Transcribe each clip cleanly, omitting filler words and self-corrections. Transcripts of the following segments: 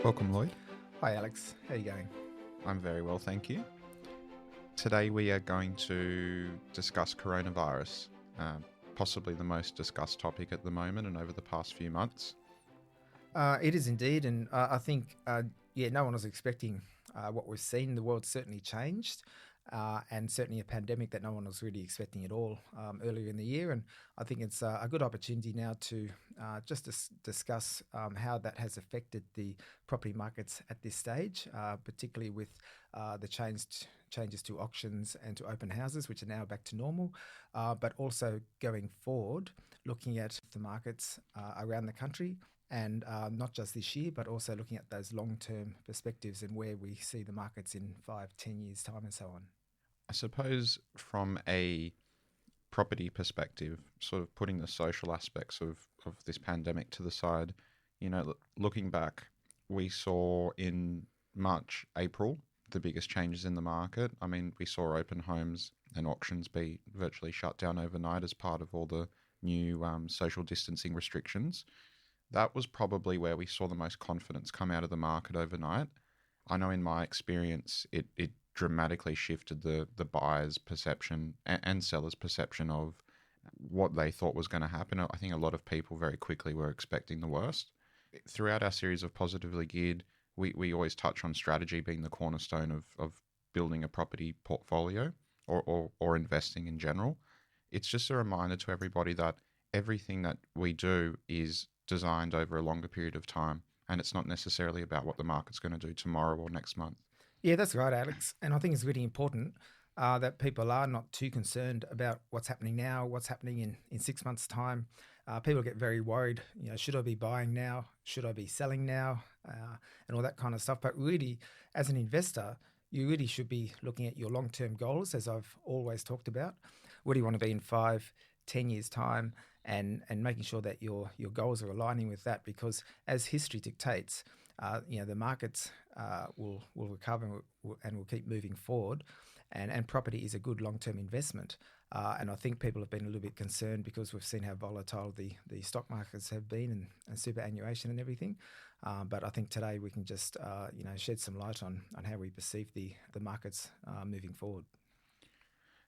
Welcome, Lloyd. Hi Alex, how are you going? I'm very well, thank you. Today we are going to discuss coronavirus, possibly the most discussed topic at the moment and over the past few months. It is indeed, and I think, no one was expecting what we've seen. The world certainly changed, and certainly a pandemic that no one was really expecting at all earlier in the year. And I think it's a good opportunity now to just discuss how that has affected the property markets at this stage, particularly with the changes to auctions and to open houses, which are now back to normal, but also going forward, looking at the markets around the country. And not just this year, but also looking at those long-term perspectives and where we see the markets in 5, 10 years' time and so on. I suppose from a property perspective, sort of putting the social aspects of this pandemic to the side, looking back, we saw in March, April, the biggest changes in the market. I mean, we saw open homes and auctions be virtually shut down overnight as part of all the new social distancing restrictions. That was probably where we saw the most confidence come out of the market overnight. I know in my experience, it dramatically shifted the buyer's perception and seller's perception of what they thought was going to happen. I think a lot of people very quickly were expecting the worst. Throughout our series of Positively Geared, we always touch on strategy being the cornerstone of building a property portfolio or investing in general. It's just a reminder to everybody that everything that we do is designed over a longer period of time, and it's not necessarily about what the market's going to do tomorrow or next month. Yeah, that's right, Alex. And I think it's really important that people are not too concerned about what's happening now, what's happening in 6 months' time. People get very worried, should I be buying now? Should I be selling now? And all that kind of stuff. But really, as an investor, you really should be looking at your long-term goals, as I've always talked about. Where do you want to be in 5, 10 years' time? And making sure that your goals are aligning with that, because as history dictates, the markets will recover and will keep moving forward, and property is a good long-term investment. And I think people have been a little bit concerned because we've seen how volatile the stock markets have been and superannuation and everything. But I think today we can just shed some light on how we perceive the markets moving forward.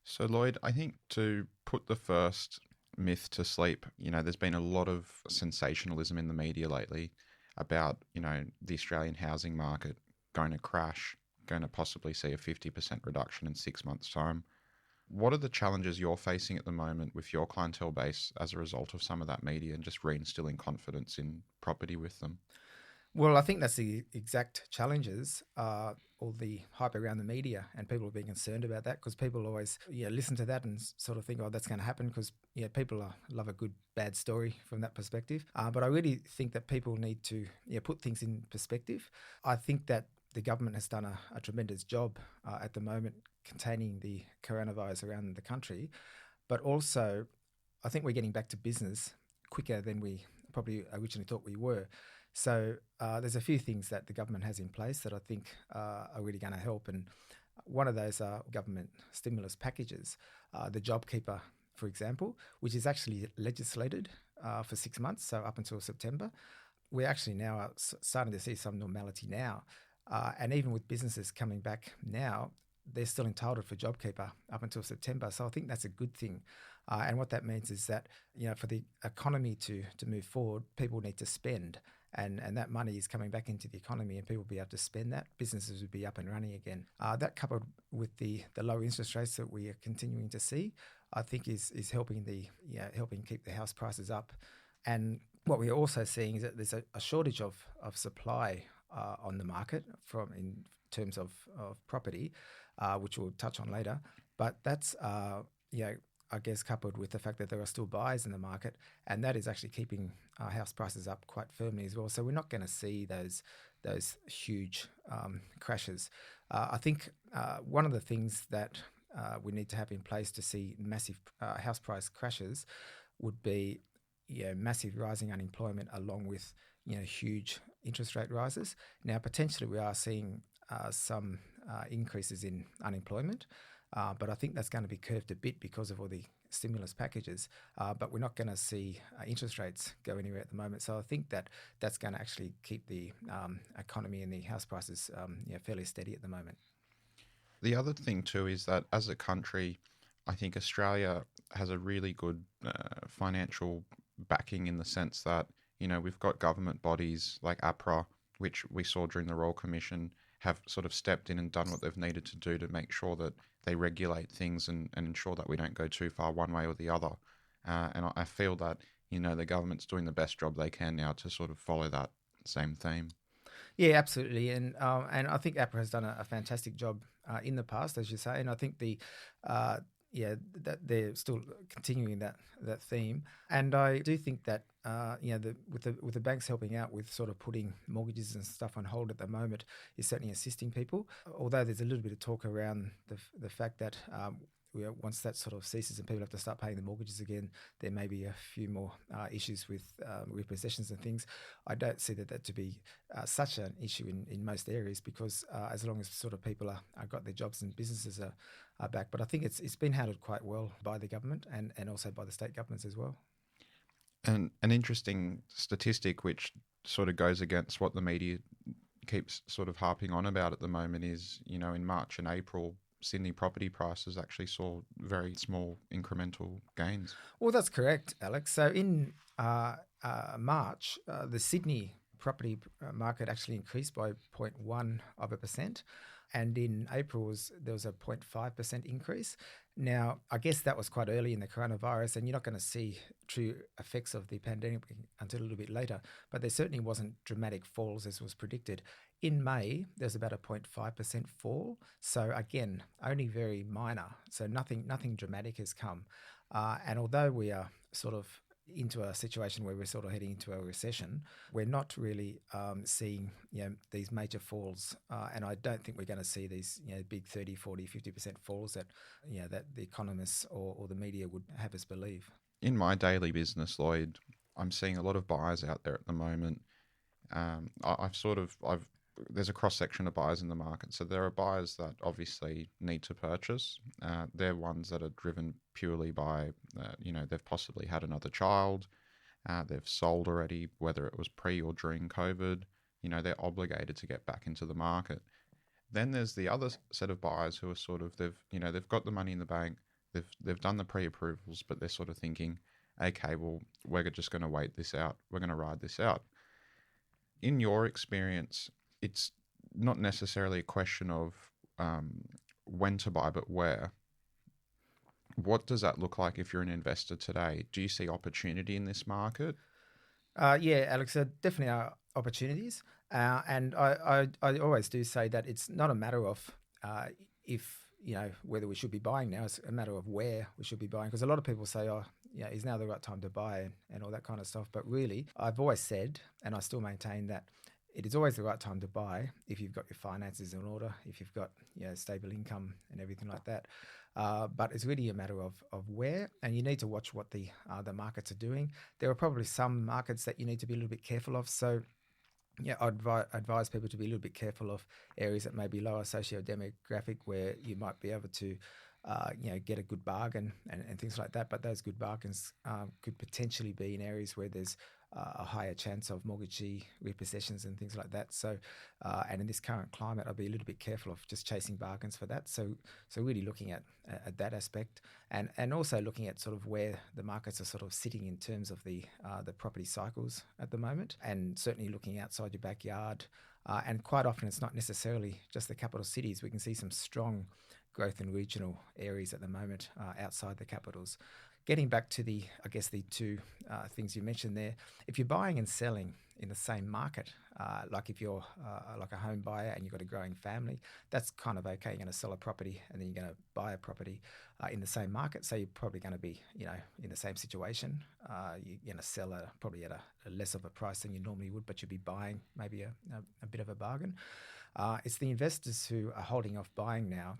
So, Lloyd, I think to put the first myth to sleep, there's been a lot of sensationalism in the media lately about, the Australian housing market going to crash, going to possibly see a 50% reduction in 6 months' time. What are the challenges you're facing at the moment with your clientele base as a result of some of that media and just reinstilling confidence in property with them? Well, I think that's the exact challenges, all the hype around the media, and people are being concerned about that because people always listen to that and sort of think, oh, that's going to happen because people love a good bad story from that perspective. But I really think that people need to put things in perspective. I think that the government has done a tremendous job at the moment containing the coronavirus around the country, but also I think we're getting back to business quicker than we probably originally thought we were. So there's a few things that the government has in place that I think are really going to help. And one of those are government stimulus packages. The JobKeeper, for example, which is actually legislated for 6 months, so up until September. We're actually now starting to see some normality now. And even with businesses coming back now, they're still entitled for JobKeeper up until September. So I think that's a good thing. And what that means is that, for the economy to move forward, people need to spend. And that money is coming back into the economy and people will be able to spend that. Businesses will be up and running again. That coupled with the low interest rates that we are continuing to see, I think is helping helping keep the house prices up. And what we're also seeing is that there's a shortage of supply on the market in terms of property, which we'll touch on later. But that's I guess coupled with the fact that there are still buyers in the market, and that is actually keeping house prices up quite firmly as well. So we're not going to see those huge crashes. I think one of the things that we need to have in place to see massive house price crashes would be massive rising unemployment along with huge interest rate rises. Now potentially we are seeing some increases in unemployment. But I think that's going to be curved a bit because of all the stimulus packages, but we're not going to see interest rates go anywhere at the moment. So I think that that's going to actually keep the economy and the house prices fairly steady at the moment. The other thing too is that as a country, I think Australia has a really good financial backing in the sense that, we've got government bodies like APRA, which we saw during the Royal Commission, have sort of stepped in and done what they've needed to do to make sure that they regulate things and ensure that we don't go too far one way or the other. And I feel that, the government's doing the best job they can now to sort of follow that same theme. Yeah, absolutely, and I think APRA has done a fantastic job in the past, as you say, and I think that they're still continuing that theme, and I do think that with the banks helping out with sort of putting mortgages and stuff on hold at the moment is certainly assisting people. Although there's a little bit of talk around the fact that once that sort of ceases and people have to start paying the mortgages again, there may be a few more issues with repossessions and things. I don't see that to be such an issue in most areas, because as long as sort of people are got their jobs and businesses are back. But I think it's been handled quite well by the government and also by the state governments as well. And an interesting statistic which sort of goes against what the media keeps sort of harping on about at the moment is, in March and April, Sydney property prices actually saw very small incremental gains. Well, that's correct, Alex. So in March, the Sydney property market actually increased by 0.1%. And in April, there was a 0.5% increase. Now, I guess that was quite early in the coronavirus, and you're not going to see true effects of the pandemic until a little bit later. But there certainly wasn't dramatic falls as was predicted. In May, there's about a 0.5% fall. So again, only very minor. So nothing dramatic has come. And although we are sort of into a situation where we're sort of heading into a recession, we're not really seeing these major falls, and I don't think we're going to see these big 30, 40, 50% falls that that the economists or the media would have us believe. In my daily business, Lloyd, I'm seeing a lot of buyers out there at the moment. There's a cross section of buyers in the market. So there are buyers that obviously need to purchase. They're ones that are driven purely by, they've possibly had another child. They've sold already, whether it was pre or during COVID. They're obligated to get back into the market. Then there's the other set of buyers who are sort of, they've got the money in the bank. They've done the pre-approvals, but they're sort of thinking, okay, well, we're just going to wait this out. We're going to ride this out. In your experience, it's not necessarily a question of when to buy, but where. What does that look like if you're an investor today? Do you see opportunity in this market? Yeah, Alex, there definitely are opportunities. And I always do say that it's not a matter of if, whether we should be buying now. It's a matter of where we should be buying. Because a lot of people say, is now the right time to buy and all that kind of stuff. But really, I've always said, and I still maintain that it is always the right time to buy if you've got your finances in order, if you've got stable income and everything like that. But it's really a matter of where, and you need to watch what the markets are doing. There are probably some markets that you need to be a little bit careful of. So I'd advise people to be a little bit careful of areas that may be lower socio-demographic, where you might be able to get a good bargain and things like that. But those good bargains could potentially be in areas where there's a higher chance of mortgagee repossessions and things like that. So, and in this current climate, I'll be a little bit careful of just chasing bargains for that. So really looking at that aspect, and also looking at sort of where the markets are sort of sitting in terms of the property cycles at the moment, and certainly looking outside your backyard. And quite often, it's not necessarily just the capital cities. We can see some strong growth in regional areas at the moment outside the capitals. Getting back to the two things you mentioned there, if you're buying and selling in the same market, like if you're like a home buyer and you've got a growing family, that's kind of okay. You're going to sell a property and then you're going to buy a property in the same market. So you're probably going to be, in the same situation. You're going to sell probably at a less of a price than you normally would, but you'll be buying maybe a bit of a bargain. It's the investors who are holding off buying now,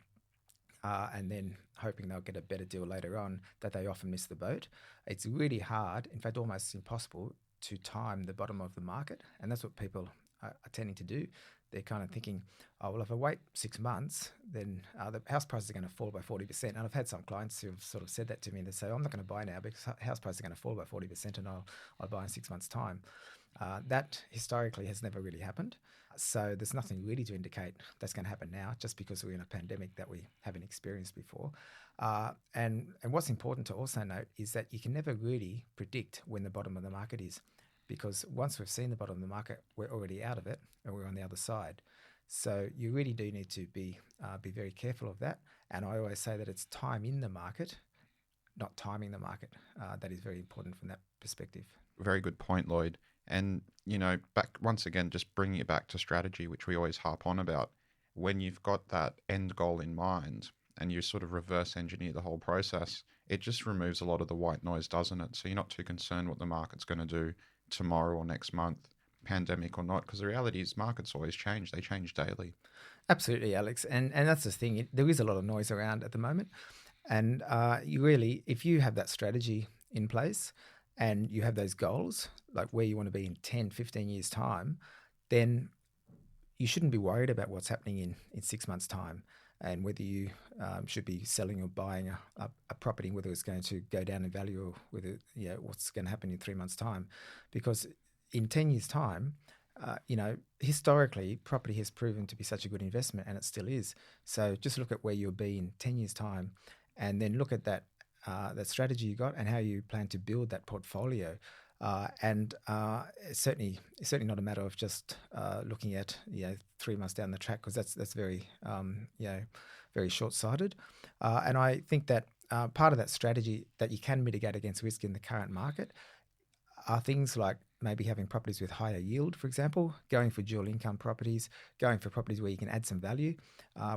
and then hoping they'll get a better deal later on, that they often miss the boat. It's really hard, in fact almost impossible, to time the bottom of the market, and that's what people are tending to do. They're kind of thinking, oh, well, if I wait 6 months, then the house prices are going to fall by 40%. And I've had some clients who have sort of said that to me. They say, oh, I'm not going to buy now because house prices are going to fall by 40% and I'll buy in 6 months' time. That historically has never really happened. So there's nothing really to indicate that's going to happen now, just because we're in a pandemic that we haven't experienced before. And what's important to also note is that you can never really predict when the bottom of the market is, because once we've seen the bottom of the market, we're already out of it and we're on the other side. So you really do need to be very careful of that. And I always say that it's time in the market, not timing the market. That is very important from that perspective. Very good point, Lloyd. And, back once again, just bringing it back to strategy, which we always harp on about. When you've got that end goal in mind and you sort of reverse engineer the whole process, it just removes a lot of the white noise, doesn't it? So you're not too concerned what the market's going to do tomorrow or next month, pandemic or not, because the reality is markets always change. They change daily. Absolutely, Alex. And that's the thing. There is a lot of noise around at the moment. And you really, if you have that strategy in place and you have those goals, like where you want to be in 10, 15 years' time, then you shouldn't be worried about what's happening in 6 months' time and whether you should be selling or buying a property, whether it's going to go down in value or whether, what's going to happen in 3 months' time. Because in 10 years' time, historically, property has proven to be such a good investment, and it still is. So just look at where you'll be in 10 years' time, and then look at that strategy you got and how you plan to build that portfolio. It's certainly not a matter of just looking at 3 months down the track, because that's very very short-sighted. And I think that part of that strategy that you can mitigate against risk in the current market are things like maybe having properties with higher yield, for example, going for dual income properties, going for properties where you can add some value,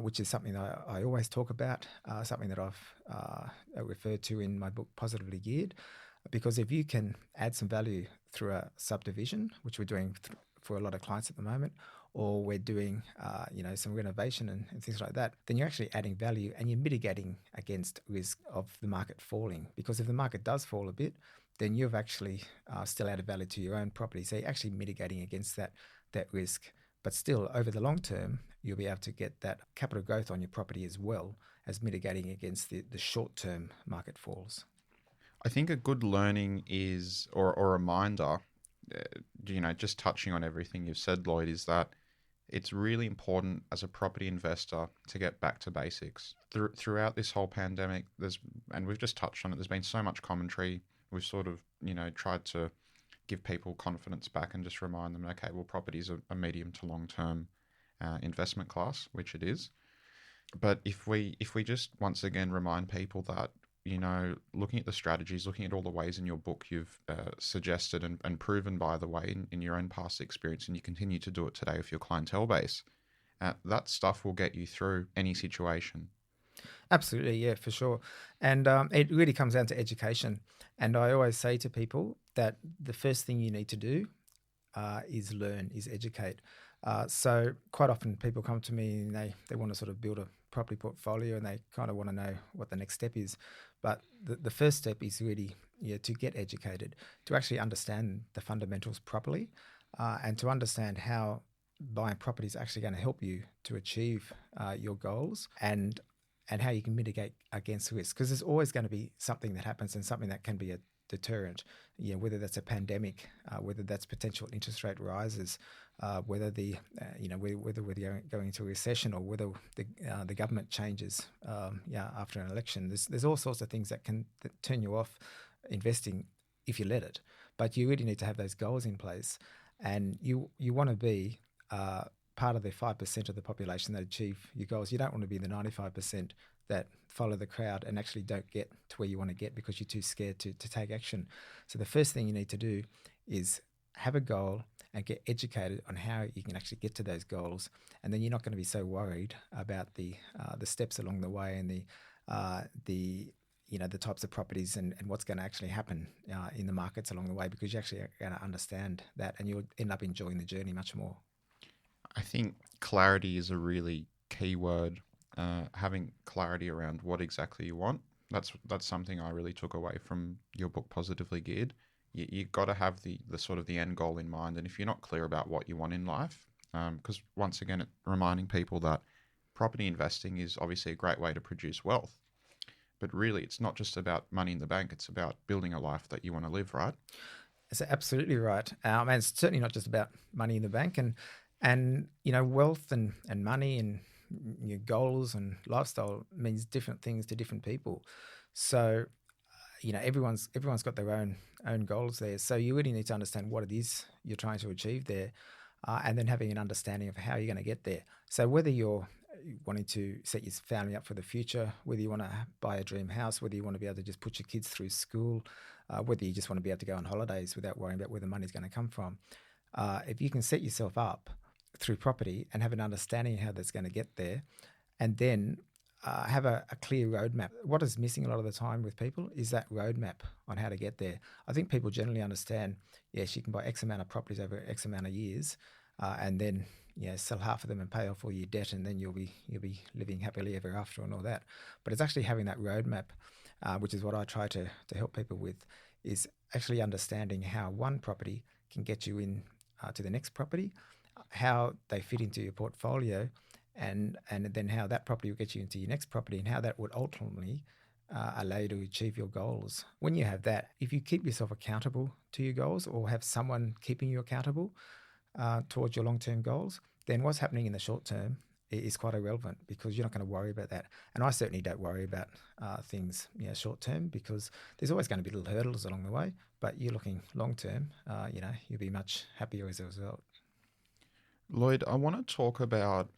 which is something that I always talk about, something that I've referred to in my book, Positively Geared. Because if you can add some value through a subdivision, which we're doing for a lot of clients at the moment, or we're doing some renovation and things like that, then you're actually adding value and you're mitigating against risk of the market falling. Because if the market does fall a bit, then you've actually still added value to your own property. So you're actually mitigating against that risk. But still, over the long term, you'll be able to get that capital growth on your property as well as mitigating against the short-term market falls. I think a good learning is, or a reminder, just touching on everything you've said, Lloyd, is that it's really important as a property investor to get back to basics. Throughout this whole pandemic, and we've just touched on it, there's been so much commentary. We've sort of, tried to give people confidence back and just remind them, okay, well, property is a medium to long-term investment class, which it is. But if we just once again remind people that, looking at the strategies, looking at all the ways in your book you've suggested and proven, by the way, in your own past experience, and you continue to do it today with your clientele base, that stuff will get you through any situation. Absolutely, yeah, for sure. And it really comes down to education. And I always say to people that the first thing you need to do is learn, is educate. So quite often people come to me and they want to sort of build a property portfolio and they kind of want to know what the next step is. But the first step is really to get educated, to actually understand the fundamentals properly, and to understand how buying property is actually going to help you to achieve your goals, and how you can mitigate against risk. Because there's always going to be something that happens and something that can be a deterrent, whether that's a pandemic, whether that's potential interest rate rises, whether whether we're going into a recession, or whether the government changes after an election. There's all sorts of things that can turn you off investing if you let it. But you really need to have those goals in place, and you want to be part of the 5% of the population that achieve your goals. You don't want to be the 95% that follow the crowd and actually don't get to where you want to get because you're too scared to take action. So the first thing you need to do is have a goal and get educated on how you can actually get to those goals, and then you're not going to be so worried about the steps along the way and the types of properties and what's going to actually happen in the markets along the way, because you actually are going to understand that and you'll end up enjoying the journey much more. I think clarity is a really key word. Having clarity around what exactly you want. That's something I really took away from your book, Positively Geared. you got to have the sort of the end goal in mind. And if you're not clear about what you want in life, because once again, reminding people that property investing is obviously a great way to produce wealth. But really, it's not just about money in the bank. It's about building a life that you want to live, right? That's absolutely right. And it's certainly not just about money in the bank, and wealth and money and your goals and lifestyle means different things to different people. So everyone's got their own goals there. So you really need to understand what it is you're trying to achieve there, and then having an understanding of how you're going to get there. So whether you're wanting to set your family up for the future, whether you want to buy a dream house, whether you want to be able to just put your kids through school, whether you just want to be able to go on holidays without worrying about where the money's going to come from, if you can set yourself up through property and have an understanding of how that's going to get there, and then have a clear roadmap. What is missing a lot of the time with people is that roadmap on how to get there. I think people generally understand, yes, you can buy X amount of properties over X amount of years, and then sell half of them and pay off all your debt, and then you'll be living happily ever after and all that. But it's actually having that roadmap, which is what I try to help people with, is actually understanding how one property can get you in to the next property, how they fit into your portfolio, and then how that property will get you into your next property, and how that would ultimately allow you to achieve your goals. When you have that, if you keep yourself accountable to your goals, or have someone keeping you accountable towards your long-term goals, then what's happening in the short term is quite irrelevant, because you're not going to worry about that. And I certainly don't worry about things short term, because there's always going to be little hurdles along the way, but you're looking long term, you'll be much happier as a result. Lloyd, I want to talk about.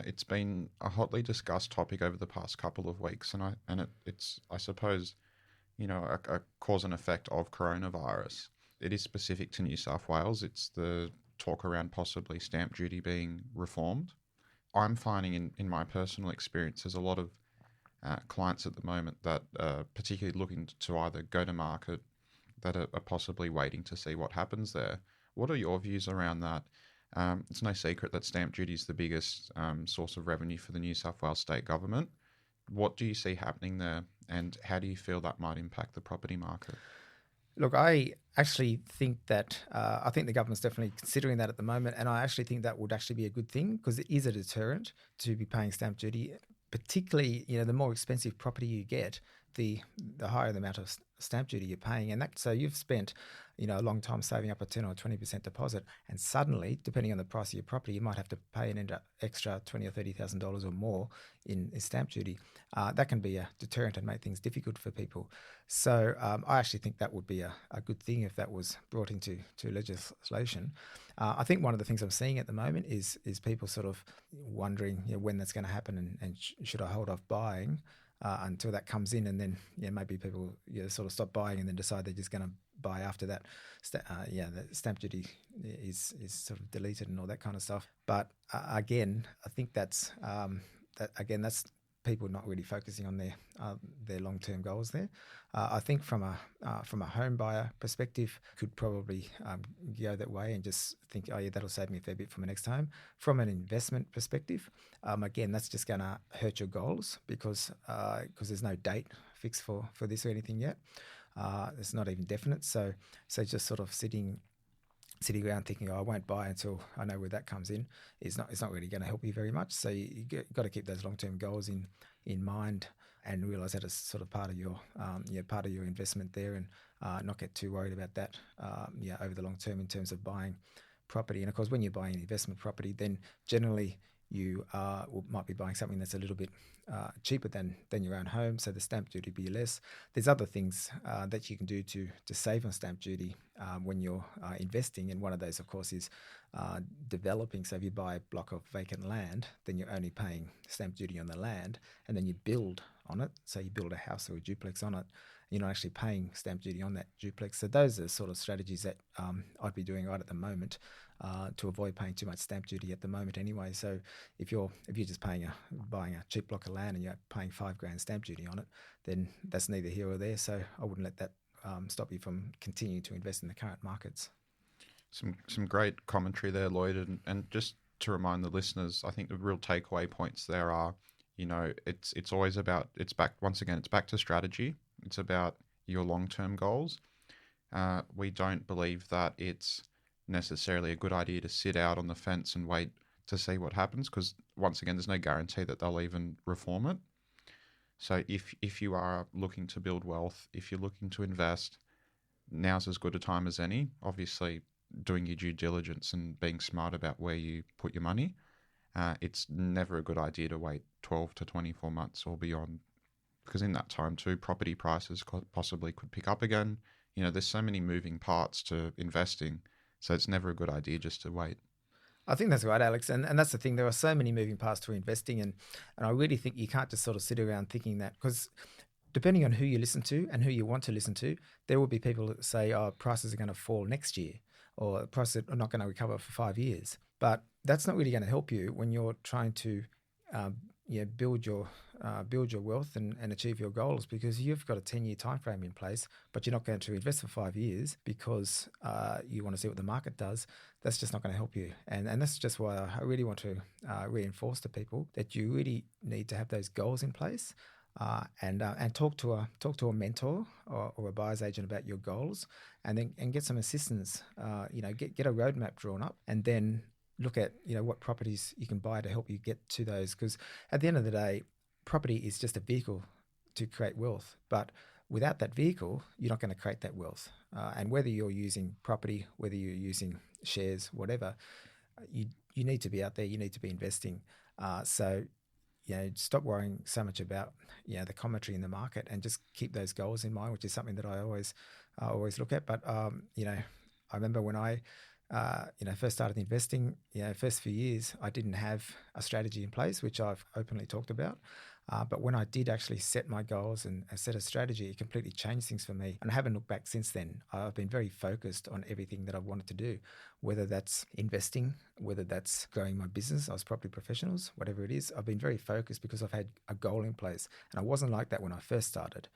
It's been a hotly discussed topic over the past couple of weeks, and it's I suppose, a cause and effect of coronavirus. It is specific to New South Wales. It's the talk around possibly stamp duty being reformed. I'm finding in my personal experience, there's a lot of clients at the moment that are particularly looking to either go to market, that are possibly waiting to see what happens there. What are your views around that? It's no secret that stamp duty is the biggest source of revenue for the New South Wales state government. What do you see happening there, and how do you feel that might impact the property market? Look, I actually think that I think the government's definitely considering that at the moment, and I actually think that would actually be a good thing, because it is a deterrent to be paying stamp duty. Particularly, the more expensive property you get, the higher the amount of stamp duty you're paying, and that, so you've spent a long time saving up a 10 or 20% deposit, and suddenly, depending on the price of your property, you might have to pay an extra $20,000 or $30,000 or more in stamp duty. That can be a deterrent and make things difficult for people. So I actually think that would be a good thing if that was brought into legislation. I think one of the things I'm seeing at the moment is people sort of wondering when that's going to happen, and should I hold off buying until that comes in, and then maybe people sort of stop buying and then decide they're just going to buy after that. The stamp duty is sort of deleted and all that kind of stuff. But again, I think that's people not really focusing on their long-term goals there. I think from a home buyer perspective, could probably go that way and just think, oh yeah, that'll save me a fair bit for my next home. From an investment perspective, again, that's just going to hurt your goals, because there's no date fixed for this or anything yet. It's not even definite. So just sort of sitting around thinking, I won't buy until I know where that comes in, it's not really going to help you very much. So you got to keep those long-term goals in mind, and realise that it's sort of part of your investment there, and not get too worried about that over the long term in terms of buying property. And of course, when you're buying an investment property, then generally you might be buying something that's a little bit cheaper than your own home, so the stamp duty will be less. There's other things that you can do to save on stamp duty when you're investing, and one of those, of course, is developing. So if you buy a block of vacant land, then you're only paying stamp duty on the land, and then you build on it. So you build a house or a duplex on it, you're not actually paying stamp duty on that duplex. So those are sort of strategies that I'd be doing right at the moment to avoid paying too much stamp duty at the moment anyway. So if you're just buying a cheap block of land and you're paying $5,000 stamp duty on it, then that's neither here or there. So I wouldn't let that stop you from continuing to invest in the current markets. Some great commentary there, Lloyd, and just to remind the listeners, I think the real takeaway points there are, it's always about, it's back to strategy. It's about your long-term goals. We don't believe that it's necessarily a good idea to sit out on the fence and wait to see what happens, because once again, there's no guarantee that they'll even reform it. So if you are looking to build wealth, if you're looking to invest, now's as good a time as any. Obviously, doing your due diligence and being smart about where you put your money. It's never a good idea to wait 12 to 24 months or beyond, because in that time too, property prices possibly could pick up again. You know, there's so many moving parts to investing, so it's never a good idea just to wait. I think that's right, Alex. And that's the thing. There are so many moving parts to investing. And I really think you can't just sort of sit around thinking that, because depending on who you listen to and who you want to listen to, there will be people that say, oh, prices are going to fall next year, or prices are not going to recover for 5 years. But that's not really going to help you when you're trying to build your wealth and achieve your goals, because you've got a 10-year time frame in place, but you're not going to invest for 5 years because you want to see what the market does. That's just not going to help you. And that's just why I really want to reinforce to people that you really need to have those goals in place. And talk to a mentor or a buyer's agent about your goals, and then get some assistance. Get a roadmap drawn up, and then look at what properties you can buy to help you get to those. Because at the end of the day, property is just a vehicle to create wealth, but without that vehicle, you're not going to create that wealth. And whether you're using property, whether you're using shares, whatever, you need to be out there. You need to be investing. So stop worrying so much about the commentary in the market, and just keep those goals in mind, which is something that I always look at. But I remember when I first started investing, first few years, I didn't have a strategy in place, which I've openly talked about. But when I did actually set my goals and set a strategy, it completely changed things for me. And I haven't looked back since then. I've been very focused on everything that I've wanted to do, whether that's investing, whether that's growing my business, I was property professionals, whatever it is. I've been very focused because I've had a goal in place. And I wasn't like that when I first started.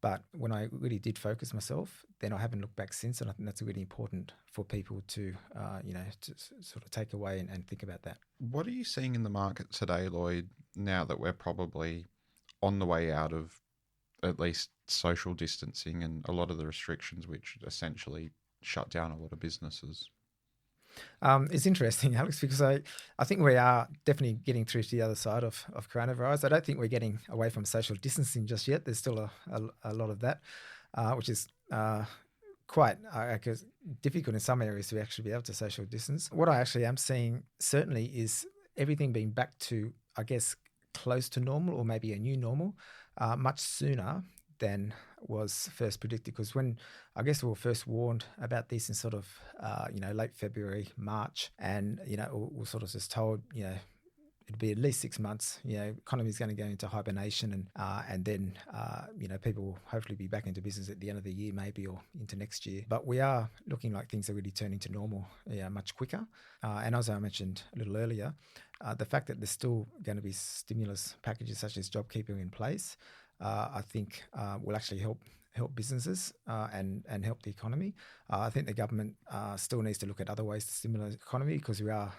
But when I really did focus myself, then I haven't looked back since. And I think that's really important for people to, to sort of take away and think about that. What are you seeing in the market today, Lloyd, now that we're probably on the way out of at least social distancing and a lot of the restrictions which essentially shut down a lot of businesses? It's interesting, Alex, because I think we are definitely getting through to the other side of coronavirus. I don't think we're getting away from social distancing just yet. There's still a lot of that, which is quite difficult in some areas to actually be able to social distance. What I actually am seeing certainly is everything being back to, I guess, close to normal, or maybe a new normal, much sooner than was first predicted. Because when I guess we were first warned about this in sort of late February, March, and we're sort of just told it'd be at least 6 months. Economy is going to go into hibernation, and then people will hopefully be back into business at the end of the year, maybe, or into next year. But we are looking like things are really turning to normal, much quicker. And as I mentioned a little earlier, the fact that there's still going to be stimulus packages such as JobKeeper in place, I think will actually help businesses and help the economy. I think the government still needs to look at other ways to stimulate the economy, because we are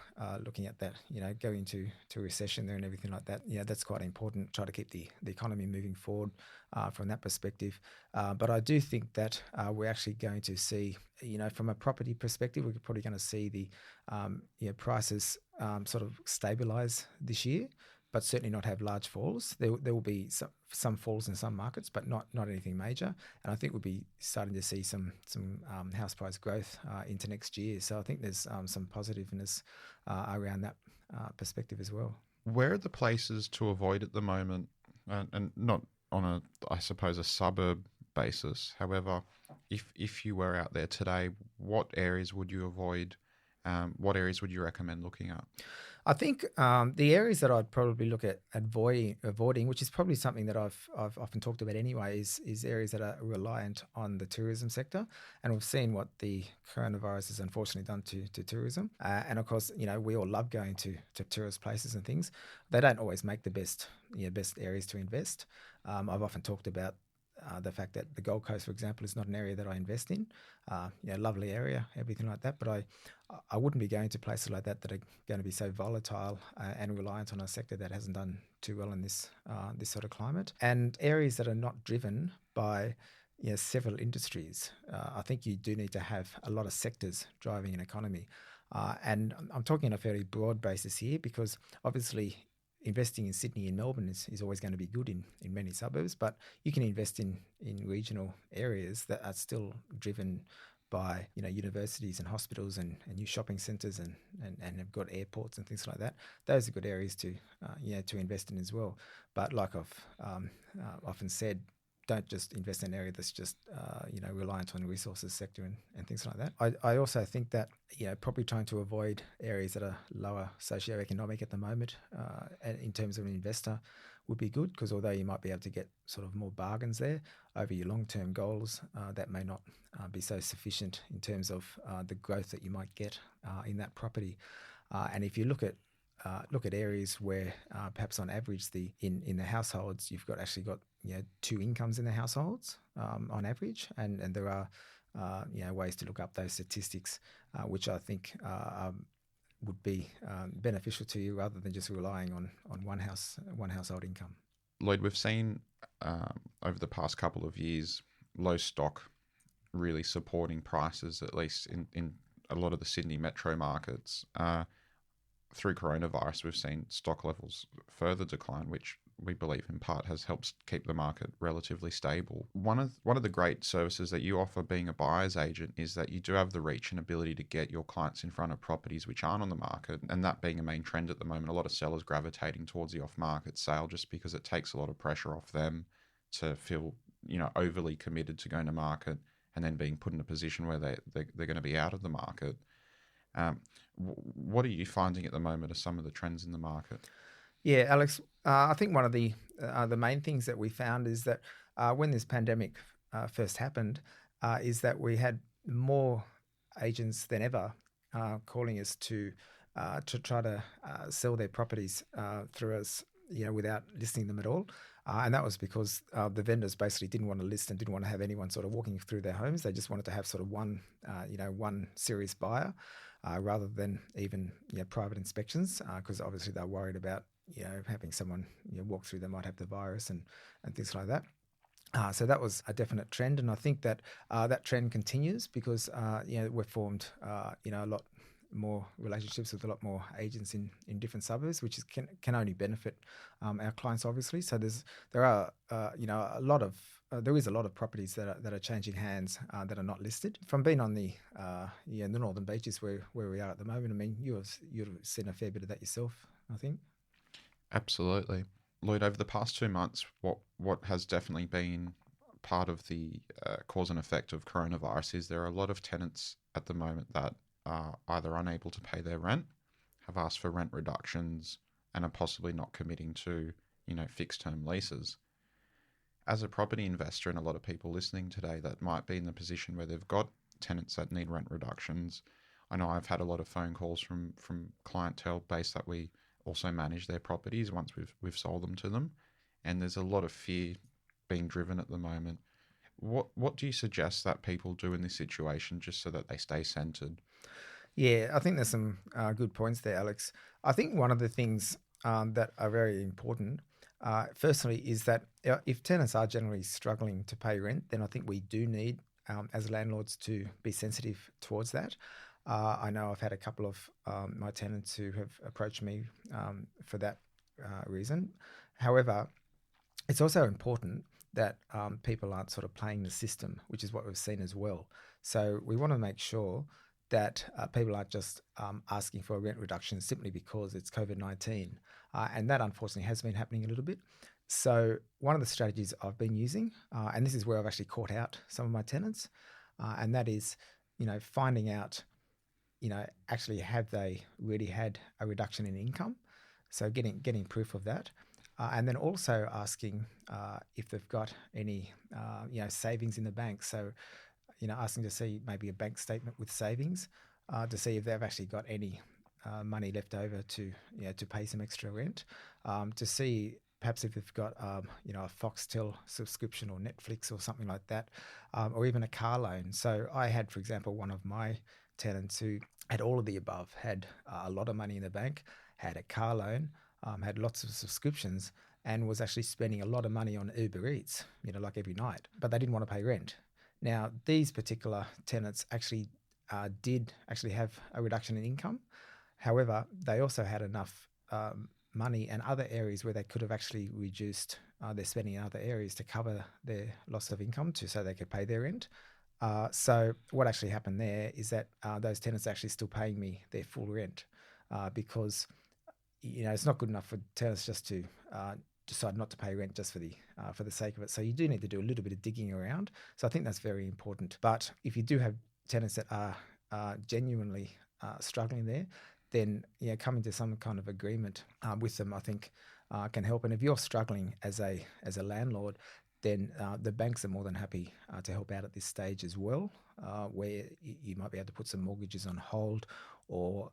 looking at that, going into recession there and everything like that. That's quite important. Try to keep the economy moving forward from that perspective. But I do think that we're actually going to see, from a property perspective, we're probably going to see the prices sort of stabilize this year, but certainly not have large falls. There will be some falls in some markets, but not anything major. And I think we'll be starting to see some house price growth into next year. So I think there's some positiveness around that perspective as well. Where are the places to avoid at the moment? And not on I suppose, a suburb basis. However, if you were out there today, what areas would you avoid? What areas would you recommend looking at? I think the areas that I'd probably look at avoiding, which is probably something that I've often talked about anyway, is areas that are reliant on the tourism sector. And we've seen what the coronavirus has unfortunately done to tourism. And of course, we all love going to tourist places and things. They don't always make the best areas to invest. I've often talked about the fact that the Gold Coast, for example, is not an area that I invest in. Lovely area, everything like that. But I wouldn't be going to places like that are going to be so volatile and reliant on a sector that hasn't done too well in this sort of climate. And areas that are not driven by several industries. I think you do need to have a lot of sectors driving an economy. And I'm talking on a fairly broad basis here because obviously investing in Sydney and Melbourne is always going to be good in many suburbs, but you can invest in regional areas that are still driven by universities and hospitals and new shopping centres and have got airports and things like that. Those are good areas to invest in as well. But like I've often said, don't just invest in an area that's just reliant on the resources sector and things like that. I also think that probably trying to avoid areas that are lower socioeconomic at the moment in terms of an investor would be good, because although you might be able to get sort of more bargains there over your long-term goals, that may not be so sufficient in terms of the growth that you might get in that property. And if you look at areas where perhaps on average in the households you've actually got two incomes in the households on average, and there are ways to look up those statistics, which I think would be beneficial to you rather than just relying on one household income. Lloyd, we've seen over the past couple of years low stock really supporting prices, at least in a lot of the Sydney metro markets. Through coronavirus, we've seen stock levels further decline, which we believe in part has helped keep the market relatively stable. One of the great services that you offer being a buyer's agent is that you do have the reach and ability to get your clients in front of properties which aren't on the market, and that being a main trend at the moment, a lot of sellers gravitating towards the off-market sale just because it takes a lot of pressure off them to feel overly committed to going to market and then being put in a position where they're going to be out of the market. What are you finding at the moment are some of the trends in the market? Yeah, Alex, I think one of the main things that we found is that when this pandemic first happened, is that we had more agents than ever calling us to try to sell their properties through us, without listing them at all. And that was because the vendors basically didn't want to list and didn't want to have anyone sort of walking through their homes. They just wanted to have sort of one serious buyer rather than even private inspections, because obviously they're worried about having someone walk through, they might have the virus and things like that. So that was a definite trend, and I think that that trend continues because we've formed a lot more relationships with a lot more agents in different suburbs, which can only benefit our clients, obviously. So there is a lot of properties that are changing hands that are not listed. From being on the Northern Beaches where we are at the moment, I mean, you've seen a fair bit of that yourself, I think. Absolutely. Lloyd, over the past 2 months, what has definitely been part of the cause and effect of coronavirus is there are a lot of tenants at the moment that are either unable to pay their rent, have asked for rent reductions, and are possibly not committing to, fixed term leases. As a property investor, and a lot of people listening today that might be in the position where they've got tenants that need rent reductions, I know I've had a lot of phone calls from clientele base that we also manage their properties once we've sold them to them, and there's a lot of fear being driven at the moment. What do you suggest that people do in this situation just so that they stay centered? Yeah, I think there's some good points there, Alex. I think one of the things that are very important, firstly, is that if tenants are generally struggling to pay rent, then I think we do need, as landlords, to be sensitive towards that. I know I've had a couple of my tenants who have approached me for that reason. However, it's also important that people aren't sort of playing the system, which is what we've seen as well. So we want to make sure that people aren't just asking for a rent reduction simply because it's COVID-19. And that unfortunately has been happening a little bit. So one of the strategies I've been using, and this is where I've actually caught out some of my tenants, and that is, finding out, actually have they really had a reduction in income? So getting proof of that. And then also asking if they've got any, savings in the bank. So, asking to see maybe a bank statement with savings to see if they've actually got any money left over to pay some extra rent. To see perhaps if they've got, a Foxtel subscription or Netflix or something like that, or even a car loan. So I had, for example, one of my tenants who had all of the above, had a lot of money in the bank, had a car loan, had lots of subscriptions, and was actually spending a lot of money on Uber Eats, like every night, but they didn't want to pay rent. Now, these particular tenants actually did actually have a reduction in income. However, they also had enough money and other areas where they could have actually reduced their spending in other areas to cover their loss of income so they could pay their rent. So what actually happened there is that those tenants are actually still paying me their full rent because it's not good enough for tenants just to decide not to pay rent just for the sake of it. So you do need to do a little bit of digging around. So I think that's very important. But if you do have tenants that are genuinely struggling there, then coming to some kind of agreement with them, I think, can help. And if you're struggling as a landlord, then the banks are more than happy to help out at this stage as well, where you might be able to put some mortgages on hold or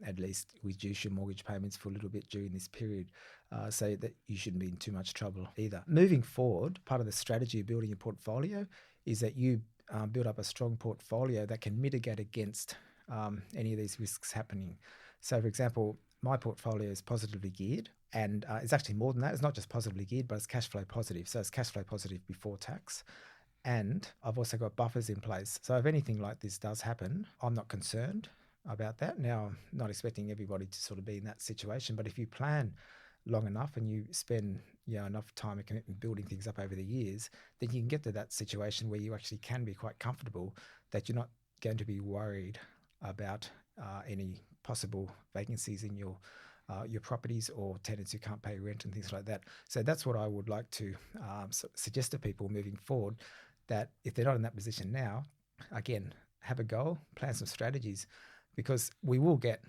at least reduce your mortgage payments for a little bit during this period so that you shouldn't be in too much trouble either. Moving forward, part of the strategy of building your portfolio is that you build up a strong portfolio that can mitigate against any of these risks happening. So, for example, my portfolio is positively geared, and it's actually more than that. It's not just positively geared, but it's cash flow positive. So it's cash flow positive before tax. And I've also got buffers in place. So if anything like this does happen, I'm not concerned about that. Now, I'm not expecting everybody to sort of be in that situation, but if you plan long enough and you spend enough time and commitment building things up over the years, then you can get to that situation where you actually can be quite comfortable that you're not going to be worried about any possible vacancies in your properties or tenants who can't pay rent and things like that. So that's what I would like to suggest to people moving forward, that if they're not in that position now, again, have a goal, plan some strategies, because we will get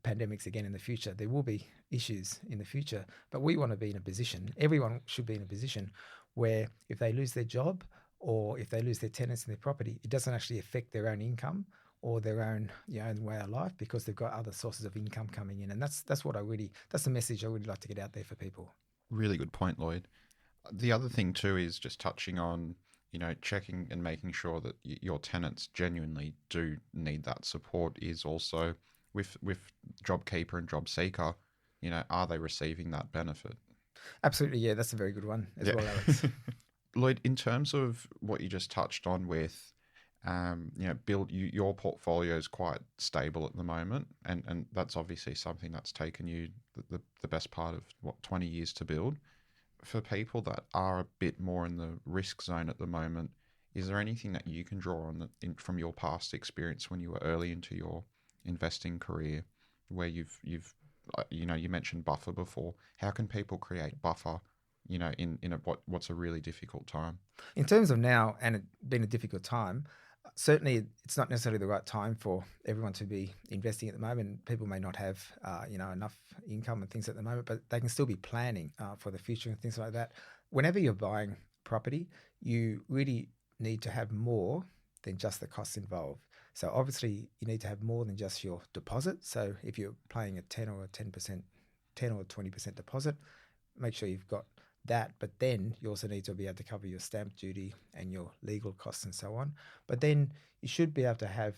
pandemics again in the future. There will be issues in the future, but we want to be in a position, everyone should be in a position where if they lose their job or if they lose their tenants in their property, it doesn't actually affect their own income or their own way of life, because they've got other sources of income coming in. And that's the message I really like to get out there for people. Really good point, Lloyd. The other thing too is just touching on, checking and making sure that your tenants genuinely do need that support is also with JobKeeper and JobSeeker, are they receiving that benefit? Absolutely, yeah, that's a very good one as well, Alex. Lloyd, in terms of what you just touched on with your portfolio is quite stable at the moment, and that's obviously something that's taken you the best part of 20 years to build. For people that are a bit more in the risk zone at the moment, is there anything that you can draw on from your past experience when you were early into your investing career, where you mentioned buffer before? How can people create buffer in what's a really difficult time? In terms of now, and it being a difficult time, certainly it's not necessarily the right time for everyone to be investing at the moment. People may not have enough income and things at the moment, but they can still be planning for the future and things like that. Whenever you're buying property, you really need to have more than just the costs involved. So obviously you need to have more than just your deposit. So if you're paying a 10 or 20% deposit, make sure you've got that, but then you also need to be able to cover your stamp duty and your legal costs and so on. But then you should be able to have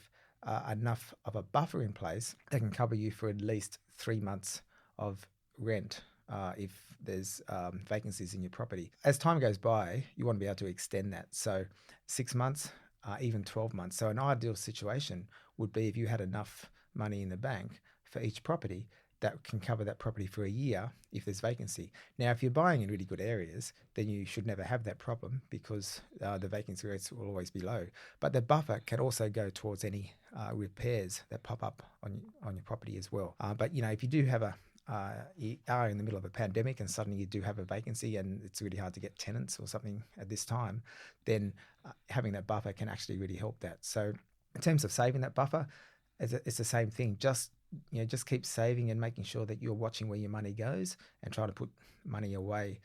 enough of a buffer in place that can cover you for at least 3 months of rent if there's vacancies in your property. As time goes by, you want to be able to extend that. So 6 months, even 12 months. So an ideal situation would be if you had enough money in the bank for each property that can cover that property for a year if there's vacancy. Now, if you're buying in really good areas, then you should never have that problem because the vacancy rates will always be low. But the buffer can also go towards any repairs that pop up on your property as well. But if you do have you are in the middle of a pandemic and suddenly you do have a vacancy and it's really hard to get tenants or something at this time, then having that buffer can actually really help that. So in terms of saving that buffer, it's the same thing. Just keep saving and making sure that you're watching where your money goes and try to put money away,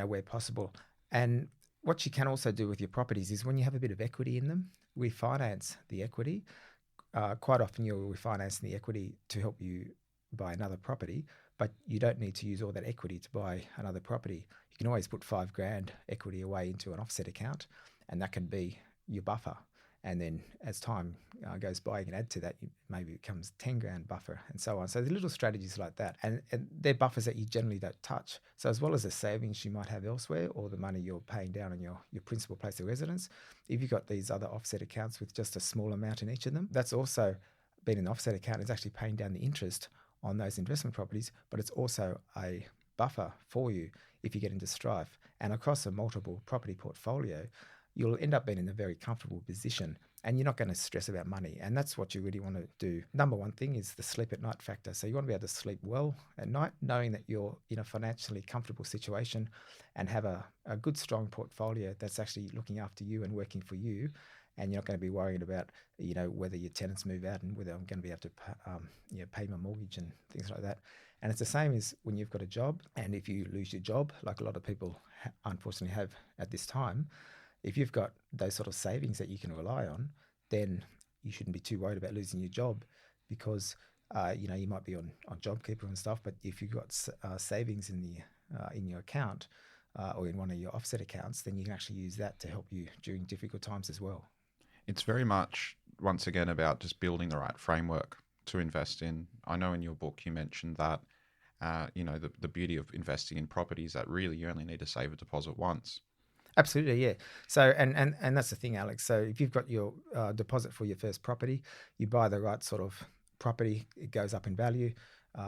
where possible. And what you can also do with your properties is when you have a bit of equity in them, refinance the equity. Quite often you're refinancing the equity to help you buy another property, but you don't need to use all that equity to buy another property. You can always put $5,000 equity away into an offset account, and that can be your buffer. And then as time goes by, you can add to that. Maybe it becomes 10 grand buffer and so on. So the little strategies like that. And they're buffers that you generally don't touch. So as well as the savings you might have elsewhere or the money you're paying down on your principal place of residence, if you've got these other offset accounts with just a small amount in each of them, that's also being an offset account is actually paying down the interest on those investment properties, but it's also a buffer for you if you get into strife. And across a multiple property portfolio, you'll end up being in a very comfortable position and you're not going to stress about money. And that's what you really want to do. Number one thing is the sleep at night factor. So you want to be able to sleep well at night, knowing that you're in a financially comfortable situation and have a good, strong portfolio that's actually looking after you and working for you. And you're not going to be worrying about, whether your tenants move out and whether I'm going to be able to pay my mortgage and things like that. And it's the same as when you've got a job, and if you lose your job, like a lot of people unfortunately have at this time, if you've got those sort of savings that you can rely on, then you shouldn't be too worried about losing your job because, you might be on JobKeeper and stuff, but if you've got savings in your account or in one of your offset accounts, then you can actually use that to help you during difficult times as well. It's very much, once again, about just building the right framework to invest in. I know in your book you mentioned that, the beauty of investing in properties that really you only need to save a deposit once. Absolutely, yeah. So, and that's the thing, Alex. So if you've got your deposit for your first property, you buy the right sort of property, it goes up in value,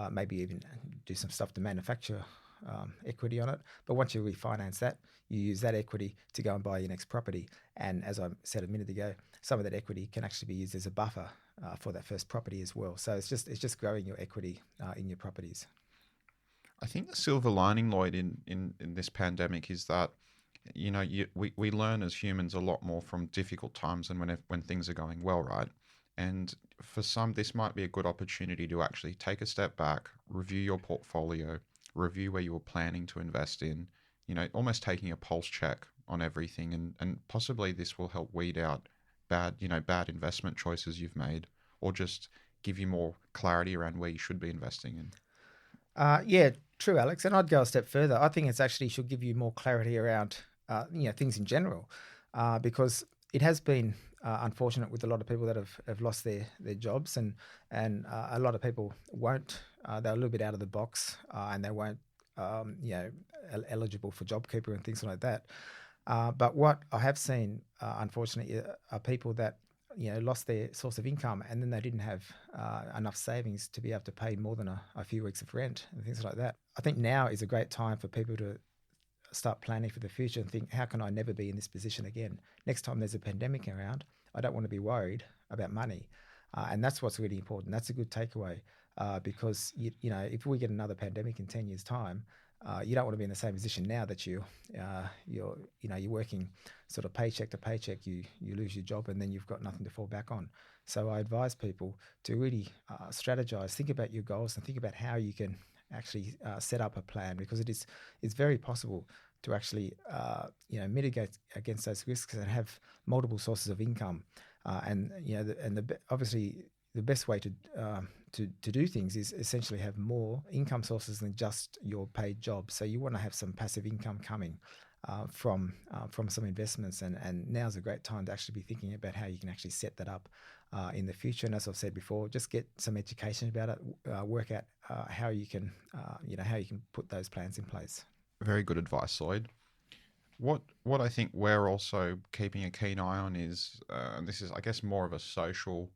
maybe even do some stuff to manufacture equity on it. But once you refinance that, you use that equity to go and buy your next property. And as I said a minute ago, some of that equity can actually be used as a buffer for that first property as well. So it's just growing your equity in your properties. I think the silver lining, Lloyd, in this pandemic is that, we learn as humans a lot more from difficult times than when things are going well, right? And for some, this might be a good opportunity to actually take a step back, review your portfolio, review where you're planning to invest in, almost taking a pulse check on everything. And possibly this will help weed out bad investment choices you've made, or just give you more clarity around where you should be investing in. Yeah, true, Alex. And I'd go a step further. I think it's actually should give you more clarity around, things in general, because it has been unfortunate with a lot of people that have lost their jobs, and a lot of people won't. They're a little bit out of the box, and they won't, eligible for JobKeeper and things like that. But what I have seen, unfortunately, are people that lost their source of income, and then they didn't have enough savings to be able to pay more than a few weeks of rent and things like that. I think now is a great time for people to start planning for the future and think, how can I never be in this position again? Next time there's a pandemic around, I don't want to be worried about money. And that's what's really important. That's a good takeaway because, if we get another pandemic in 10 years' time, you don't want to be in the same position now that you're working sort of paycheck to paycheck. You lose your job and then you've got nothing to fall back on. So I advise people to really strategize, think about your goals, and think about how you can actually set up a plan, because it's very possible to actually mitigate against those risks and have multiple sources of income. Obviously the best way to do things is essentially have more income sources than just your paid job. So you want to have some passive income coming from some investments, and now's a great time to actually be thinking about how you can actually set that up in the future. And as I've said before, just get some education about it, work out how you can put those plans in place. Very good advice, Lloyd. What I think we're also keeping a keen eye on is, and this is, I guess, more of a social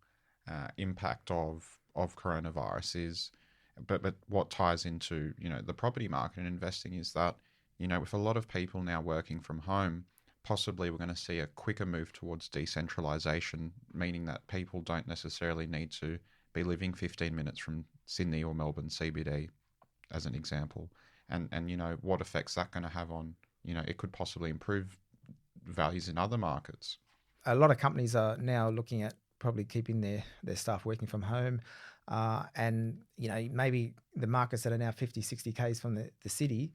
impact of coronavirus is, but what ties into the property market and investing is that with a lot of people now working from home, possibly we're going to see a quicker move towards decentralization, meaning that people don't necessarily need to be living 15 minutes from Sydney or Melbourne CBD, as an example. And what effects that going to have on, it could possibly improve values in other markets. A lot of companies are now looking at probably keeping their staff working from home. And maybe the markets that are now 50, 60 Ks from the city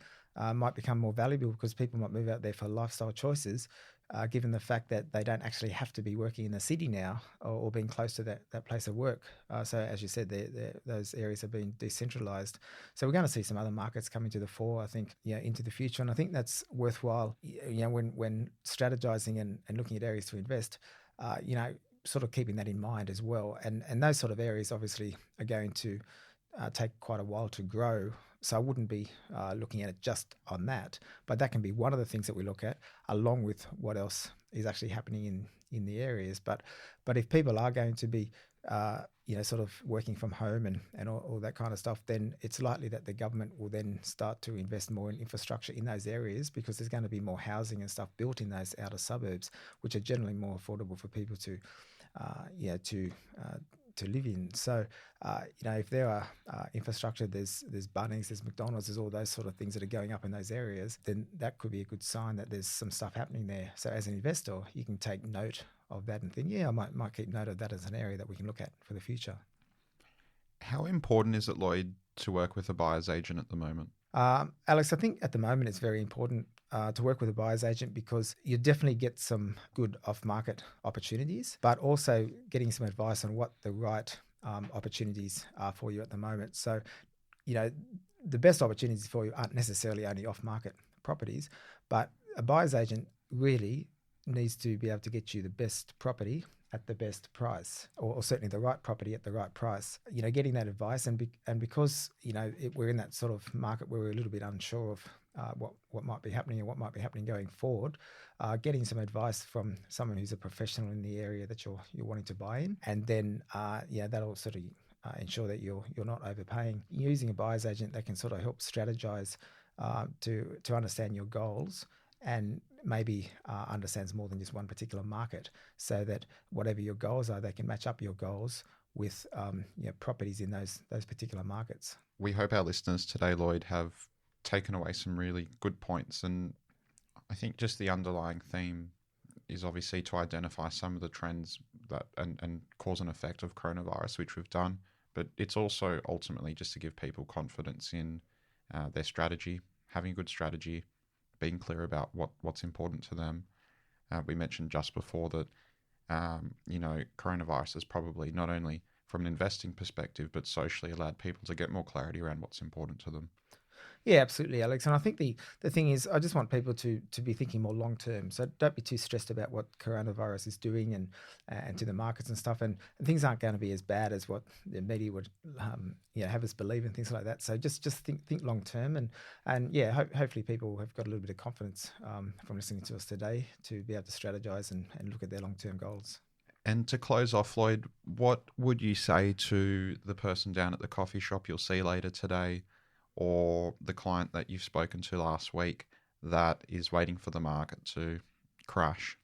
might become more valuable because people might move out there for lifestyle choices, given the fact that they don't actually have to be working in the city now or being close to that place of work. So as you said, those areas are being decentralized. So we're going to see some other markets coming to the fore, I think, into the future. And I think that's worthwhile, when strategizing and looking at areas to invest. sort of keeping that in mind as well. And those sort of areas obviously are going to take quite a while to grow. So I wouldn't be looking at it just on that, but that can be one of the things that we look at, along with what else is actually happening in the areas. But if people are going to be sort of working from home and all that kind of stuff, then it's likely that the government will then start to invest more in infrastructure in those areas, because there's going to be more housing and stuff built in those outer suburbs, which are generally more affordable for people to live in. So, if there are infrastructure, there's Bunnings, there's McDonald's, there's all those sort of things that are going up in those areas, then that could be a good sign that there's some stuff happening there. So as an investor, you can take note of that and think, I might keep note of that as an area that we can look at for the future. How important is it, Lloyd, to work with a buyer's agent at the moment? Alex, I think at the moment it's very important to work with a buyer's agent, because you definitely get some good off-market opportunities, but also getting some advice on what the right opportunities are for you at the moment. So, the best opportunities for you aren't necessarily only off-market properties, but a buyer's agent really needs to be able to get you the best property at the best price, or certainly the right property at the right price. Getting that advice, and because we're in that sort of market where we're a little bit unsure of what might be happening and what might be happening going forward, getting some advice from someone who's a professional in the area that you're wanting to buy in, and then that'll sort of ensure that you're not overpaying. Using a buyer's agent that can sort of help strategize to understand your goals, and maybe understands more than just one particular market, so that whatever your goals are, they can match up your goals with properties in those particular markets. We hope our listeners today, Lloyd, have taken away some really good points. And I think just the underlying theme is obviously to identify some of the trends that and cause and effect of coronavirus, which we've done. But it's also ultimately just to give people confidence in their strategy, having a good strategy, being clear about what's important to them. We mentioned just before that, coronavirus has probably not only from an investing perspective, but socially allowed people to get more clarity around what's important to them. Yeah, absolutely, Alex. And I think the thing is, I just want people to be thinking more long term. So don't be too stressed about what coronavirus is doing and to the markets and stuff. And things aren't going to be as bad as what the media would have us believe and things like that. So just think long term, and hopefully people have got a little bit of confidence from listening to us today to be able to strategize and look at their long term goals. And to close off, Lloyd, what would you say to the person down at the coffee shop you'll see later today, or the client that you've spoken to last week that is waiting for the market to crash?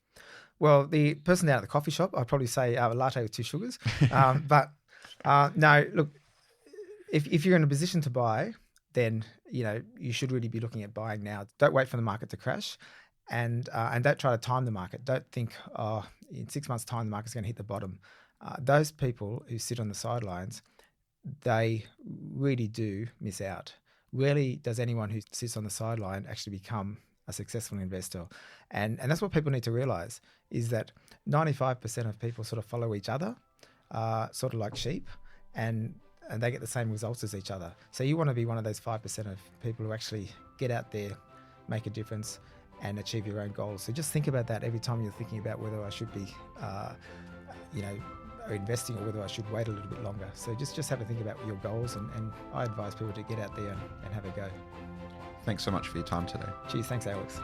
Well, the person down at the coffee shop, I'd probably say a latte with 2 sugars. But no, look, if you're in a position to buy, then you should really be looking at buying now. Don't wait for the market to crash, and don't try to time the market. Don't think, in 6 months' time the market's going to hit the bottom. Those people who sit on the sidelines, they really do miss out. Rarely does anyone who sits on the sideline actually become a successful investor. And that's what people need to realize, is that 95% of people sort of follow each other, sort of like sheep, and they get the same results as each other. So you want to be one of those 5% of people who actually get out there, make a difference, and achieve your own goals. So just think about that every time you're thinking about whether I should be investing or whether I should wait a little bit longer. So just have a think about your goals, and I advise people to get out there and have a go. Thanks so much for your time today. Cheers. Thanks, Alex.